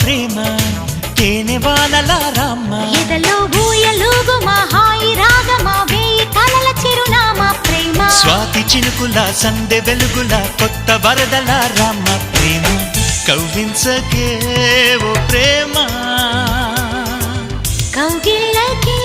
ప్రేమ తేనె వానల రామ ఎదలో ఊయలుగు మా హాయి రాగమా వేయి కలల చిరునామా ప్రేమ స్వాతి చినుకుల సందె వెలుగుల కొత్త వరదల రామ ప్రేమ కవ్వించకే ఓ ప్రేమ కౌగిళ్ళకే